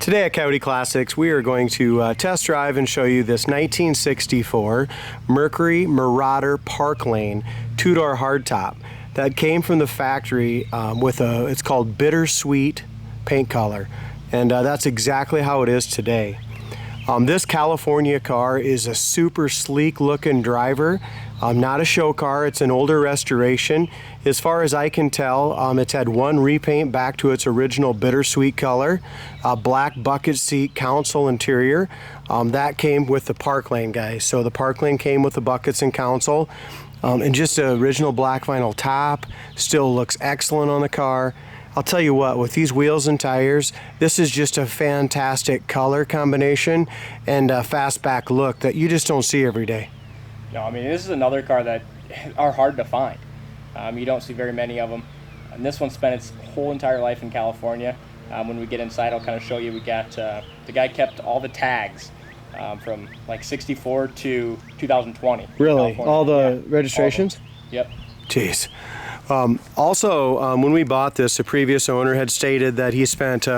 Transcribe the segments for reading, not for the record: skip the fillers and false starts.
Today at Coyote Classics, we are going to test drive and show you this 1964 Mercury Marauder Park Lane two-door hardtop that came from the factory with it's called Bittersweet paint color, and that's exactly how it is today. This California car is a super sleek looking driver, not a show car. It's an older restoration. As far as I can tell, it's had one repaint back to its original Bittersweet color, black bucket seat console interior. That came with the Park Lane, guys. So the Park Lane came with the buckets and console, and just the original black vinyl top. Still looks excellent on the car. I'll tell you what, with these wheels and tires, this is just a fantastic color combination and a fastback look that you just don't see every day. No, I mean, this is another car that are hard to find. You don't see very many of them. And this one spent its whole entire life in California. When we get inside, I'll kind of show you. We got, the guy kept all the tags from like 64 to 2020. Really? All the registrations? All yep. Jeez. Also, when we bought this, the previous owner had stated that he spent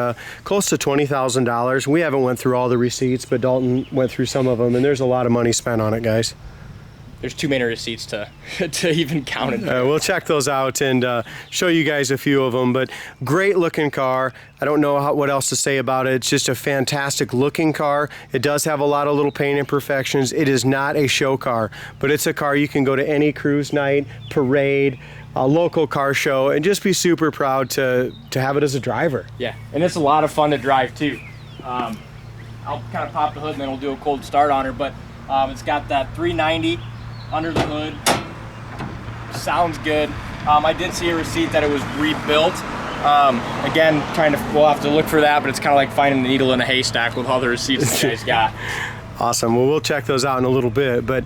close to $20,000. We haven't went through all the receipts, but Dalton went through some of them, and there's a lot of money spent on it, guys. There's too many receipts to even count it. We'll check those out and show you guys a few of them, but great looking car. I don't know what else to say about it. It's just a fantastic looking car. It does have a lot of little paint imperfections. It is not a show car, but it's a car you can go to any cruise night, parade, a local car show, and just be super proud to have it as a driver. Yeah, and it's a lot of fun to drive too. I'll kind of pop the hood and then we'll do a cold start on her, but it's got that 390 under the hood. Sounds good. I did see a receipt that it was rebuilt. Again, we'll have to look for that, but it's kind of like finding the needle in a haystack with all the receipts you guys got. Awesome. Well, we'll check those out in a little bit, but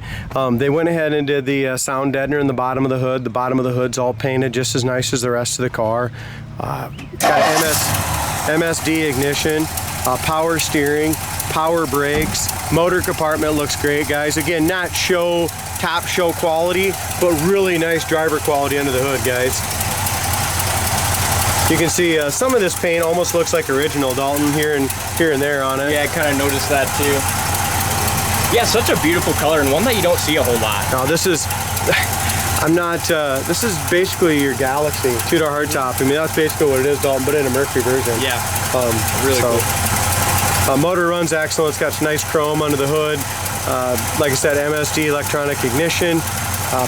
they went ahead and did the sound deadener in the bottom of the hood. The bottom of the hood's all painted just as nice as the rest of the car. Got MSD ignition, power steering, power brakes. Motor compartment looks great, guys. Again, not top show quality, but really nice driver quality under the hood, guys. You can see some of this paint almost looks like original, Dalton, here and there on it. Yeah, I kind of noticed that too. Yeah, such a beautiful color and one that you don't see a whole lot. No, this is, this is basically your Galaxy two-door hardtop. I mean, that's basically what it is, Dalton, but in a Mercury version. Yeah, really cool. Motor runs excellent. It's got some nice chrome under the hood. Like I said, MSD electronic ignition,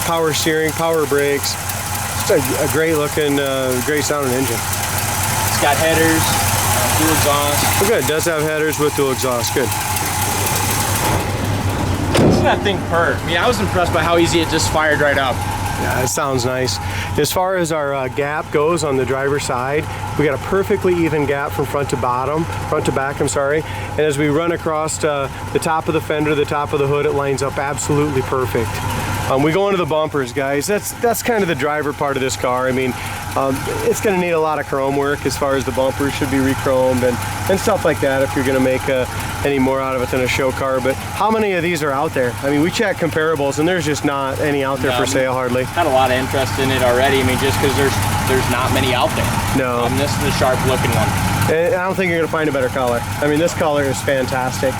power steering, power brakes. Just a great looking, great sounding engine. It's got headers, dual exhaust. Oh, good. It does have headers with dual exhaust. Good. That thing purred. I mean, I was impressed by how easy it just fired right up. Yeah, it sounds nice. As far as our gap goes on the driver's side, we got a perfectly even gap from front to back, I'm sorry. And as we run across the top of the fender, the top of the hood, it lines up absolutely perfect. We go into the bumpers, guys. That's kind of the driver part of this car. I mean, it's going to need a lot of chrome work as far as the bumpers should be re-chromed and stuff like that if you're going to make any more out of it than a show car. But how many of these are out there? I mean, we check comparables and there's just not any out there for sale hardly. Had a lot of interest in it already. I mean, just because there's not many out there. No. This is a sharp looking one. And I don't think you're going to find a better color. I mean, this color is fantastic.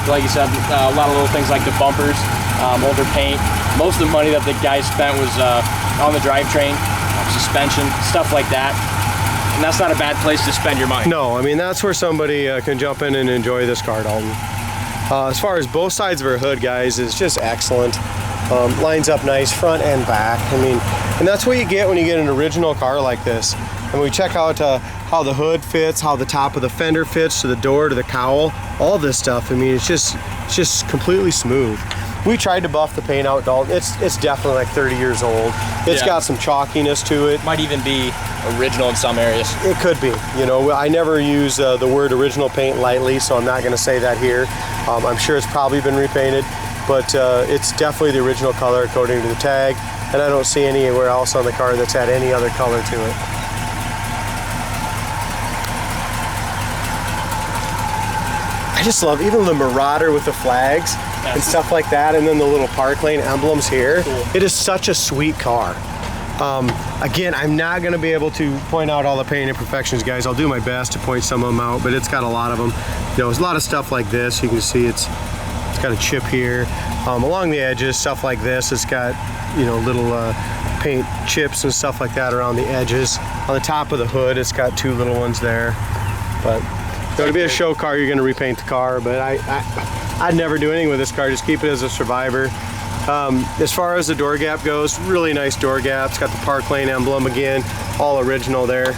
Like you said, a lot of little things like the bumpers, older paint. Most of the money that the guys spent was on the drivetrain, suspension, stuff like that. And that's not a bad place to spend your money. No, I mean, that's where somebody can jump in and enjoy this car, Dalton. As far as both sides of our hood, guys, it's just excellent. Lines up nice, front and back. I mean, and that's what you get when you get an original car like this. And we check out how the hood fits, how the top of the fender fits to the door, to the cowl, all this stuff. I mean, it's just completely smooth. We tried to buff the paint out, Dalton. It's definitely like 30 years old. It's got some chalkiness to it. Might even be original in some areas. It could be. You know, I never use the word original paint lightly, so I'm not going to say that here. I'm sure it's probably been repainted, but it's definitely the original color according to the tag, and I don't see anywhere else on the car that's had any other color to it. I just love even the Marauder with the flags and stuff like that, and then the little Park Lane emblems here. Cool. It is such a sweet car. Again, I'm not going to be able to point out all the paint imperfections, guys. I'll do my best to point some of them out, but it's got a lot of them. You know, there's a lot of stuff like this. You can see it's got a chip here. Along the edges, stuff like this. It's got, you know, little paint chips and stuff like that around the edges. On the top of the hood, it's got two little ones there. But you know, to be a show car, you're going to repaint the car, but I'd never do anything with this car. Just keep it as a survivor. As far as the door gap goes, really nice door gap. It's got the Park Lane emblem again, all original there.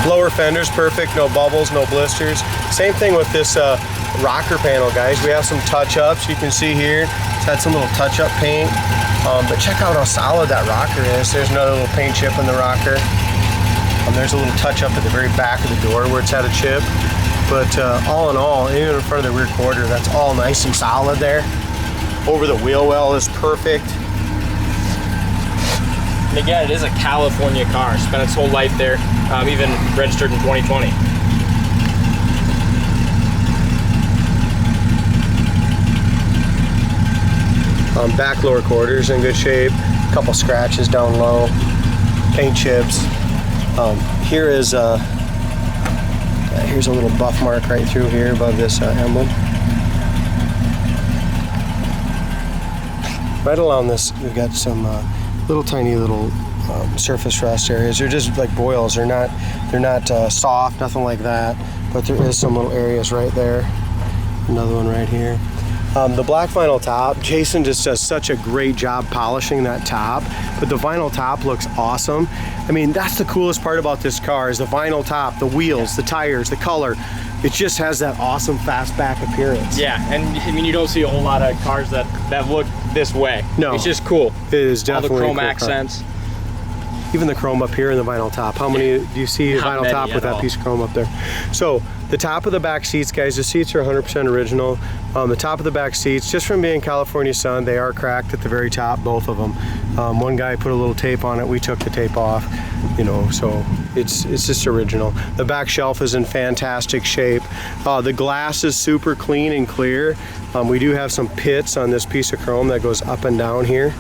Lower fender's perfect, no bubbles, no blisters. Same thing with this rocker panel, guys. We have some touch-ups. You can see here, it's had some little touch-up paint. But check out how solid that rocker is. There's another little paint chip in the rocker. There's a little touch-up at the very back of the door where it's had a chip. But all in all, even in front of the rear quarter, that's all nice and solid there. Over the wheel well is perfect. And again, it is a California car. Spent its whole life there, even registered in 2020. Back lower quarters in good shape. A couple scratches down low. Paint chips. Here is here's a little buff mark right through here above this emblem. Right along this, we've got some little tiny little surface rust areas. They're just like boils. They're not soft, nothing like that. But there is some little areas right there. Another one right here. The black vinyl top, Jason just does such a great job polishing that top, but the vinyl top looks awesome. I mean, that's the coolest part about this car is the vinyl top, the wheels, the tires, the color. It just has that awesome fastback appearance. Yeah, and I mean, you don't see a whole lot of cars that look this way. No. It's just cool. It is definitely all the chrome a cool accents. Car. Even the chrome up here in the vinyl top. How many do you see vinyl top with that piece of chrome up there? So the top of the back seats, guys, the seats are 100% original. The top of the back seats, just from being California sun, they are cracked at the very top, both of them. One guy put a little tape on it. We took the tape off, you know, so it's just original. The back shelf is in fantastic shape. The glass is super clean and clear. We do have some pits on this piece of chrome that goes up and down here.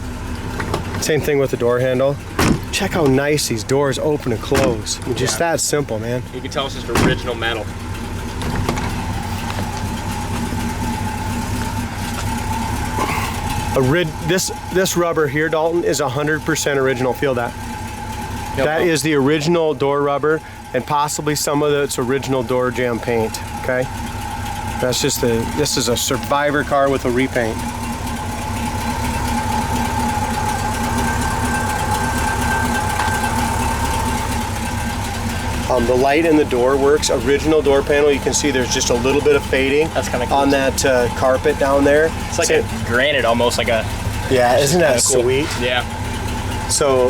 Same thing with the door handle. Check how nice these doors open and close. I mean, just that simple, man. You can tell it's just original metal. This rubber here, Dalton, is 100% original. Feel that. Yep. That is the original door rubber, and possibly some of its original door jamb paint. Okay, that's just this is a survivor car with a repaint. The light in the door works. Original door panel, you can see there's just a little bit of fading. That's kind of cool on that carpet down there. It's like a granite, almost like a. Yeah, isn't that cool. Sweet? Yeah. So,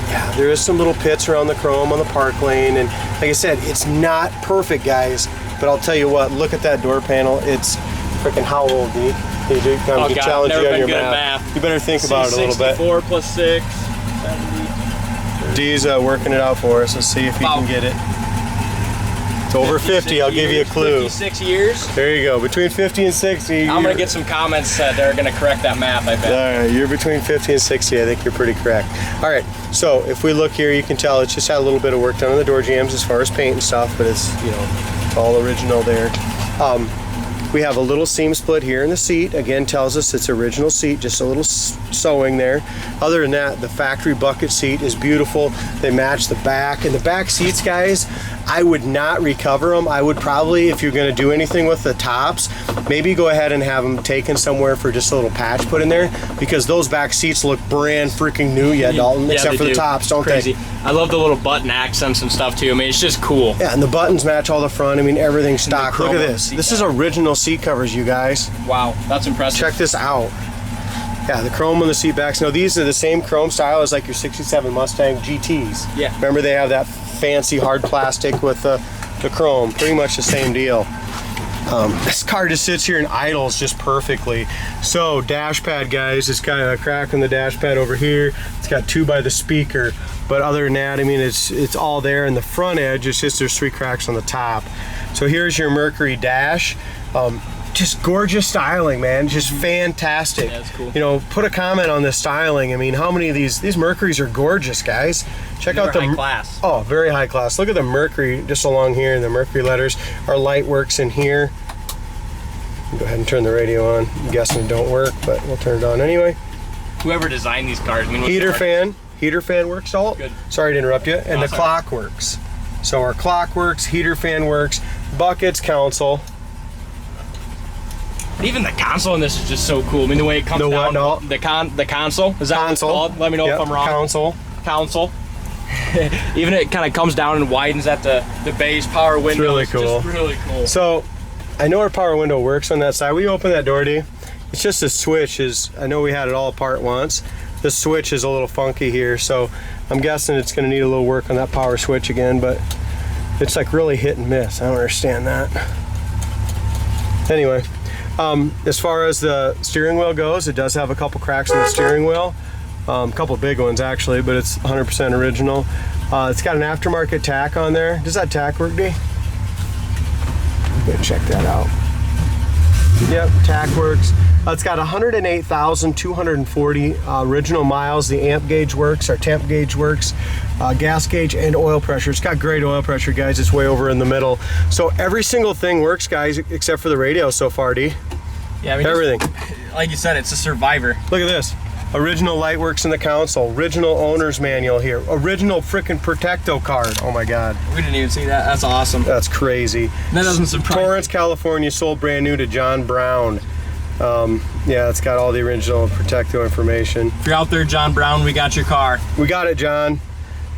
yeah, there is some little pits around the chrome on the Park Lane, and like I said, it's not perfect, guys. But I'll tell you what, look at that door panel. It's freaking how old, D? I'm gonna challenge you on your math. You better think about it a little bit. 64 plus 6, 70. D's working it out for us. Let's see if he can get it. It's over 50. I'll give you a clue. 56 years. There you go. Between 50 and 60. I'm gonna get some comments that are gonna correct that math, I bet. All right, you're between 50 and 60. I think you're pretty correct. All right, so if we look here, you can tell it's just had a little bit of work done on the door jambs as far as paint and stuff, but it's, you know, it's all original there. We have a little seam split here in the seat. Again, tells us it's original seat, just a little sewing there. Other than that, the factory bucket seat is beautiful. They match the back. And the back seats, guys, I would not recover them. I would probably, if you're gonna do anything with the tops, maybe go ahead and have them taken somewhere for just a little patch put in there, because those back seats look brand freaking new yet, Dalton, except for the tops, don't they? I love the little button accents and stuff too. I mean, it's just cool. Yeah, and the buttons match all the front. I mean, everything's stock. Look at this. This is original seat covers, you guys. Wow, that's impressive. Check this out. Yeah, the chrome on the seat backs. Now, these are the same chrome style as like your 67 Mustang GTs. Yeah. Remember, they have that fancy hard plastic with the chrome. Pretty much the same deal. This car just sits here and idles just perfectly. So, dash pad, guys, it's got a crack in the dash pad over here. It's got 2 by the speaker. But other than that, I mean, it's all there. And the front edge, it's just there's 3 cracks on the top. So here's your Mercury dash. just gorgeous styling, man. Just fantastic. Yeah, that's cool. You know, put a comment on the styling. I mean, how many of these Mercuries are gorgeous, guys. Check out the high class. Oh, very high class. Look at the Mercury just along here, the Mercury letters. Our light works in here. Go ahead and turn the radio on. I'm guessing it don't work, but we'll turn it on anyway. Whoever designed these cars, I mean, Heater fan works, Alt. Good. Sorry to interrupt you. And the sorry. clock works. So our clock works, heater fan works, buckets, console. Even the console in this is just so cool. I mean, the way it comes The what, down. no? The console. Is that what it's Console. called? Let me know if I'm wrong. Console. Even it kind of comes down and widens at the base power window. really It's cool. just really cool. So I know our power window works on that side. We open that door, D. It's just a switch. I know we had it all apart once. The switch is a little funky here, so I'm guessing it's going to need a little work on that power switch again, but it's like really hit and miss. I don't understand that. Anyway, as far as the steering wheel goes, it does have a couple cracks in the steering wheel. A couple big ones actually, but it's 100% original. It's got an aftermarket tack on there. Does that tack work, D? Go check that out. Yep, tack works. It's got 108,240 original miles. The amp gauge works, our temp gauge works, gas gauge, and oil pressure. It's got great oil pressure, guys. It's way over in the middle. So every single thing works, guys, except for the radio so far, D. Yeah, I mean, Everything. Like you said, it's a Survivor. Look at this. Original light works in the console. Original owner's manual here. Original frickin' Protecto card. Oh my God. We didn't even see that. That's awesome. That's crazy. That doesn't surprise me. Torrance, California, sold brand new to John Brown. Yeah, it's got all the original Protecto information. If you're out there, John Brown, we got your car. We got it, John.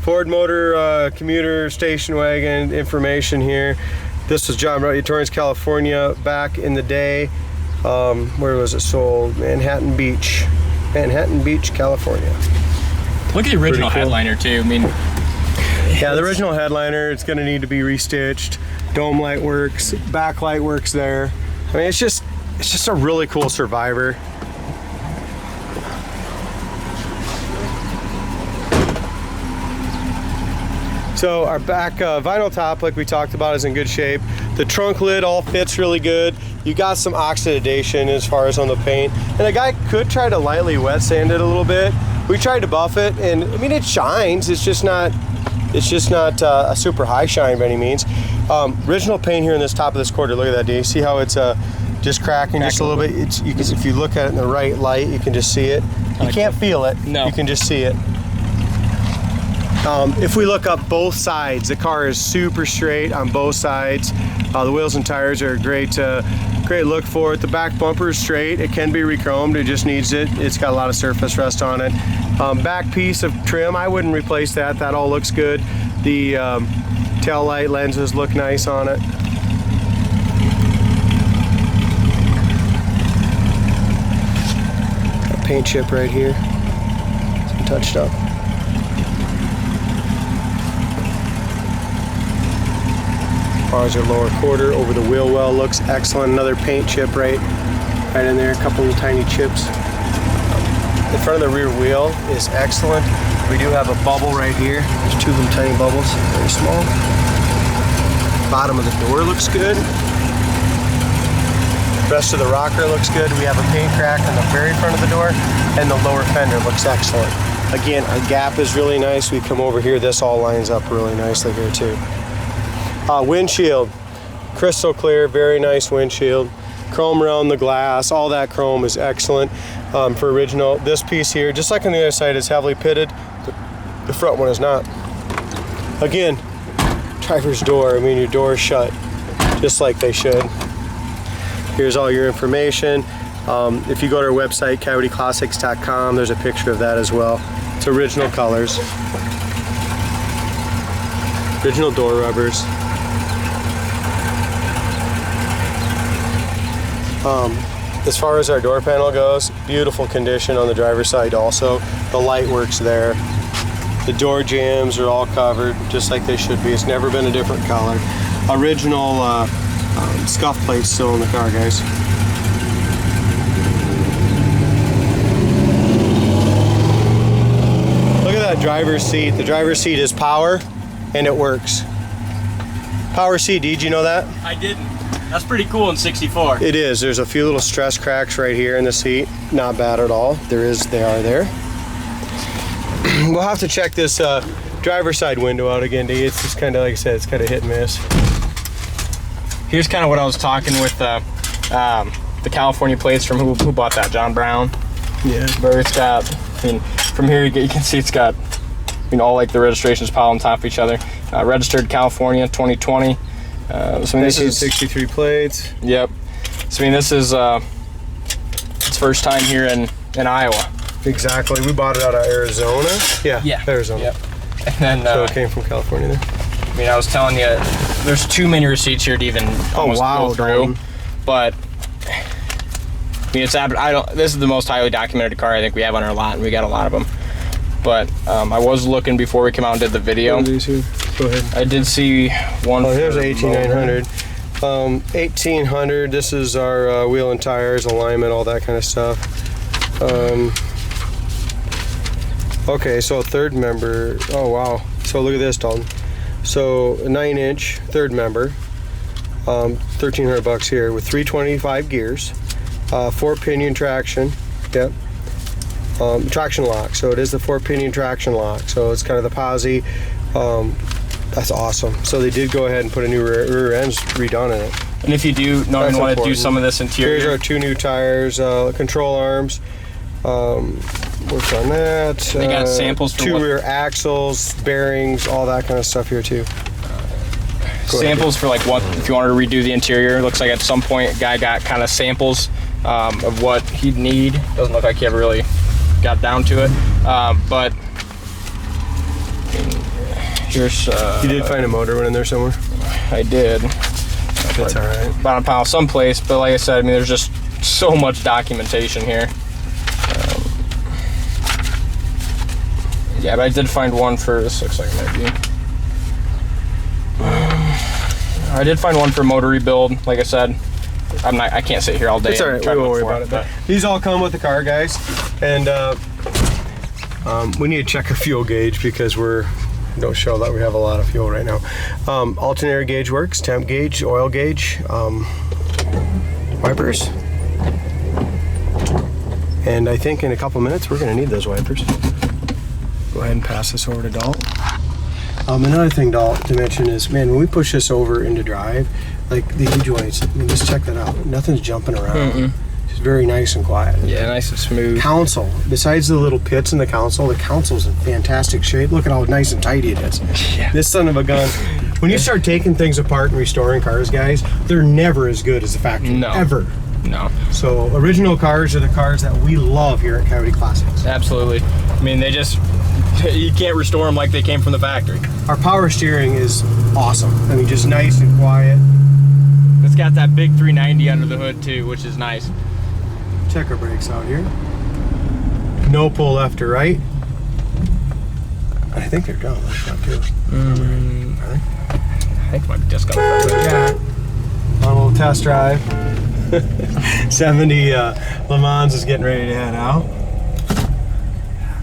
Ford Motor commuter station wagon information here. This was John Brown, Torrance, California, back in the day. Where was it sold? Manhattan Beach, California. Look at the original Pretty cool. headliner too. I mean, yeah, the original headliner. It's going to need to be restitched. Dome light works, backlight works there. I mean, it's just a really cool Survivor. So our back vinyl top, like we talked about, is in good shape. The trunk lid all fits really good. You got some oxidation as far as on the paint. And the guy could try to lightly wet sand it a little bit. We tried to buff it, and I mean, it shines. It's just not a super high shine by any means. Original paint here in this top of this quarter. Look at that, D. See how it's just cracking just a little bit? If you look at it in the right light, you can just see it. You can't feel it. No. You can just see it. If we look up both sides, the car is super straight on both sides. The wheels and tires are a great look for it. The back bumper is straight. It can be re-chromed. It just needs it. It's got a lot of surface rust on it. Back piece of trim, I wouldn't replace that. That all looks good. The tail light lenses look nice on it. A paint chip right here. It's touched up. As far as our lower quarter, over the wheel well looks excellent. Another paint chip right in there, a couple of tiny chips. The front of the rear wheel is excellent. We do have a bubble right here. There's two of them tiny bubbles, very small. Bottom of the door looks good. Rest of the rocker looks good. We have a paint crack on the very front of the door, and the lower fender looks excellent. Again, our gap is really nice. We come over here, this all lines up really nicely here too. Windshield, crystal clear, very nice windshield. Chrome around the glass, all that chrome is excellent for original. This piece here, just like on the other side, is heavily pitted. The front one is not. Again, driver's door, I mean, your door is shut just like they should. Here's all your information. If you go to our website, coyoteclassics.com, there's a picture of that as well. It's original colors. Original door rubbers. As far as our door panel goes, beautiful condition on the driver's side also. The light works there. The door jambs are all covered just like they should be. It's never been a different color. Original scuff plates still in the car, guys. Look at that driver's seat. The driver's seat is power and it works. Power seat, did you know that? I didn't. That's pretty cool in 64. It is. There's a few little stress cracks right here in the seat. Not bad at all. They are there. We'll have to check this driver's side window out again, D. It's just kind of, like I said, it's kind of hit and miss. Here's kind of what I was talking with the California plates from who bought that, John Brown. Yeah. Where it's got, I mean, from here you can see it's got, you know, all like the registrations piled on top of each other. Registered California 2020. So I mean, this is 63 plates. Yep. So I mean, this is its first time here in Iowa. Exactly. We bought it out of Arizona. Yeah. Arizona. Yep. And then so it came from California there. I mean, I was telling you, there's too many receipts here to even almost go through. But I mean, this is the most highly documented car I think we have on our lot, and we got a lot of them. But I was looking before we came out and did the video. Go ahead. I did see one. Oh, here's 18900. 1800. This is our wheel and tires, alignment, all that kind of stuff. Okay, so third member. Oh wow. So look at this, Dalton. So a 9-inch third member. $1,300 here with 325 gears, 4-pinion traction. Yep. Traction lock. So it is the 4-pinion traction lock. So it's kind of the posi. That's awesome. So they did go ahead and put a new rear end redone in it. And if you do want to do some of this interior, here's our 2 new tires, control arms. Worked on that. They got samples for 2 rear axles, bearings, all that kind of stuff here too. Samples for like what if you wanted to redo the interior. Looks like at some point a guy got kind of samples of what he'd need. Doesn't look like he ever really got down to it, but here's you did find a motor one in there somewhere? I did. That's all right. Bottom pile someplace, but like I said, I mean, there's just so much documentation here. Yeah, but I did find one for, this looks like it might be. I did find one for motor rebuild. Like I said, I can't sit here all day. It's all right. We won't worry about it. But these all come with the car, guys, and we need to check our fuel gauge because don't show that we have a lot of fuel right now. Alternator gauge works, temp gauge, oil gauge, wipers, and I think in a couple minutes we're going to need those wipers. Go ahead and pass this over to Dalt. Another thing, Dalt, to mention is, man, when we push this over into drive, like the U-joints, I mean, just check that out. Nothing's jumping around. It's very nice and quiet. Yeah, nice and smooth. Console, besides the little pits in the console's in fantastic shape. Look at how nice and tidy it is. Yeah. This son of a gun. When you start taking things apart and restoring cars, guys, they're never as good as the factory. No. Ever. No. So original cars are the cars that we love here at Coyote Classics. Absolutely. I mean, you can't restore them like they came from the factory. Our power steering is awesome. I mean, just nice and quiet. It's got that big 390 under the hood too, which is nice. Check our brakes out here. No pull left or right. I think they're done. Too. I think it might be just got yeah. On a little test drive. 70 Le Mans is getting ready to head out.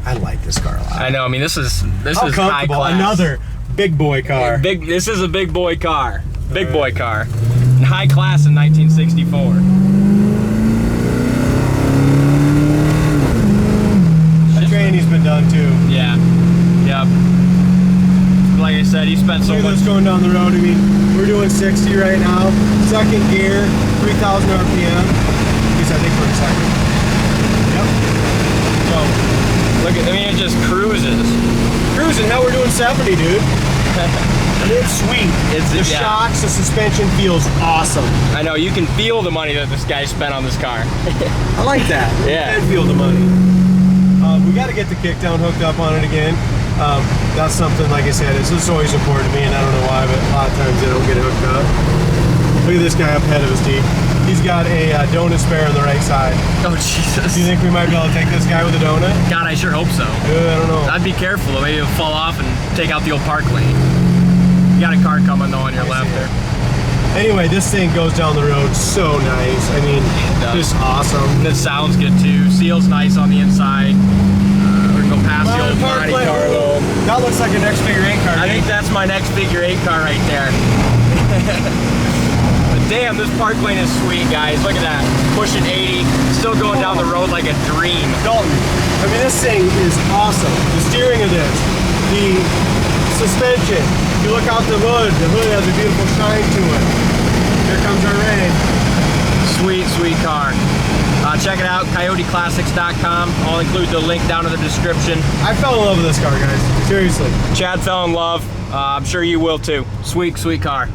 I like this car a lot. I know. I mean, this is high class. Another big boy car. This is a big boy car. Big boy car. High class in 1964. The training's been done too. Yeah. Yep. Like I said, he spent so much. Look at this going down the road. I mean, we're doing 60 right now. Second gear, 3,000 RPM. At least I think we're in second. Yep. So, look at, I mean, it just cruises. Cruising, now we're doing 70, dude. It's sweet. The shocks, the suspension feels awesome. I know, you can feel the money that this guy spent on this car. I like that. Yeah. You can feel the money. We got to get the kickdown hooked up on it again. That's something, like I said, it's always important to me, and I don't know why, but a lot of times they don't get it hooked up. Look at this guy up ahead of us, D. He's got a donut spare on the right side. Oh, Jesus. Do you think we might be able to take this guy with a donut? God, I sure hope so. I don't know. I'd be careful. Maybe it'll fall off and take out the old park lane. You got a car coming, though, on your left there. Anyway, this thing goes down the road so nice. I mean, just awesome. This sounds good, too. Seal's nice on the inside. We're going to go past the old Monte Carlo. That looks like a next figure 8 car. I think that's my next figure 8 car right there. Damn, this park lane is sweet, guys. Look at that. Pushing 80, still going down the road like a dream. Dalton, I mean, this thing is awesome. The steering of this, the suspension. If you look out the hood has a beautiful shine to it. Here comes our rain. Sweet, sweet car. Check it out, coyoteclassics.com. I'll include the link down in the description. I fell in love with this car, guys. Seriously. Chad fell in love. I'm sure you will too. Sweet, sweet car.